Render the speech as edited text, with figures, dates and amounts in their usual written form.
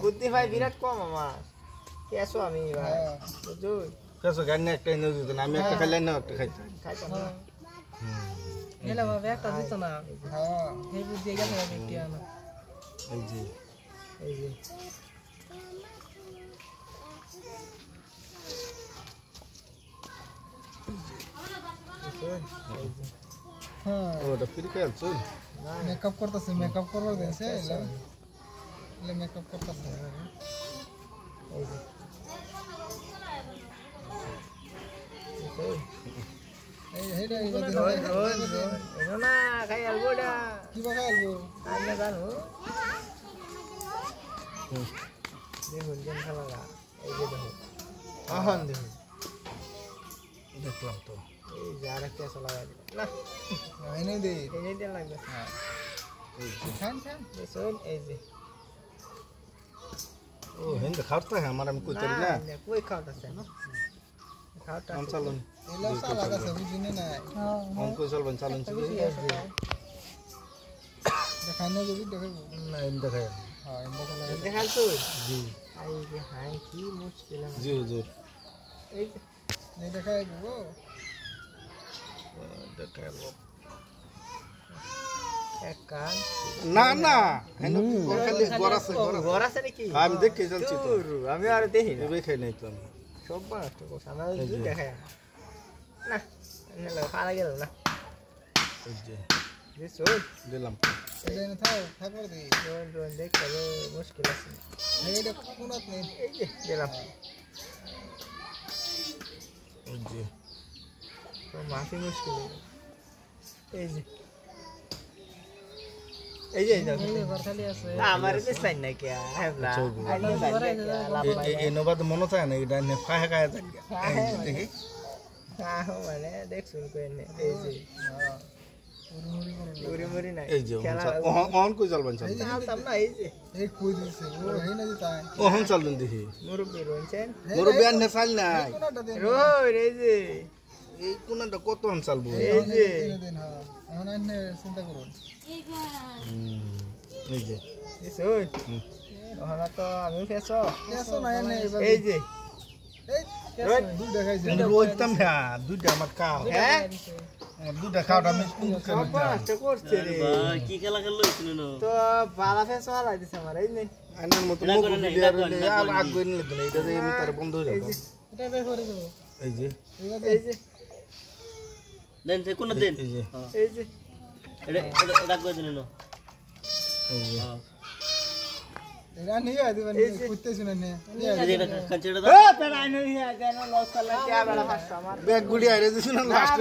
বুদ্ধি ভাই বিরাট কম আমার কেসো আমি ভাই বুঝছো কেসো গান একটা এনে দিত না আমি একটা খাইলে না একটা খাইতাম না এলা বাবা একটা দিত না হ্যাঁ এই বুদ্ধি গেছে না একটি আনা এই যে হ্যাঁ ওটা ফিরে খেয়াল চল মেকআপ করতেছে মেকআপ করবার দেছে এলে মেকআপ করতেছে এই যে এই হেডা এনো না খাই আলবোডা কি বাকা আলবো আমি জানো দেখুন কেন খেলা এই যে দেখুন আহন দেখুন দেখলাম তো এই যে আরেকটা লাগাই দিলাম না এনে দে এনে দে লাগবে হ্যাঁ এই খান দেখুন এই যে ও হেন্দে খাওয়াতে হ্যাঁ আমার আমি কই করি না কই খাওয়াতে না খাওয়াটা हम चालन এলা সালা का सब्जी दिने ना हम को चलबन चालन छी देखाने जो भी देखे ना इन देखाय हां इन देखाल तो जी आई के हाय की मुश्किल है जी हुजूर এই नहीं देखाए वो देखाय लो এক কান না না হেন খালি গরা আছে নাকি আমি দেখে চলছি তো আমি আর দেখি না দেখে নাই তো আমি সব বাস্ত কথা না দেখায় না নেলা খালা গেল না এই যে দিছো দিলাম এই না থাকবার দে ডোন দেখ চলো মুশকিল আছে এইটা কোনাত নেই এই যে দিলাম এই যে তো মাফি মুশকিল এই যে এই যে খালি আছে আমার তো সাইন না কি হ্যাবলা এই নবাদ মনে থাকে না এটা নে ফাহে গায় থাকে দেখি মানে দেখ শুন কই নে এই যে মুড়ি না এই যে অন কই চলবন চল হালতাম না এই যে এই কই দিছে ও হেই না দিতা ও হন চলন দেখি মুরব্বি রইছেন মুরব্বি আন চাল নাই রই এই যে এই কোনটা কত হন চালবো এই যে দিন হ্যাঁ এখন আনে চিন্তা করুন এই যে দিছুই ওহনা তো আমি ফেসো কেসো না এনে এই যে এই দুই দেখাইছে রইতাম না দুইটা আমার খাও হ্যাঁ দুইটা খাওটা আমি কোন করে কষ্ট করছে রে কি খেলা খেললো শুনো তো বালা ফেসো হালাই দিছে আমার এই নে আনার মতো মুখ ভিডিও রে আর আগুন নিতে না এটা যে আমি তার বন্ধ হয়ে যাবে এটা বের করে দেব এই যে এই যে দেন সে কোন দেন এই যে এই যে এটা কই দিন না এই যে এরা নিয়ে দিবেন কুত্তে শুনে নে এটা কাঞ্চিটা এ পেরাই নই হ্যাঁ কেন লস করলা কি আবার ফাঁসছো আমার ব্যাগ গুড়ি আইরে দিছ না লাস্ট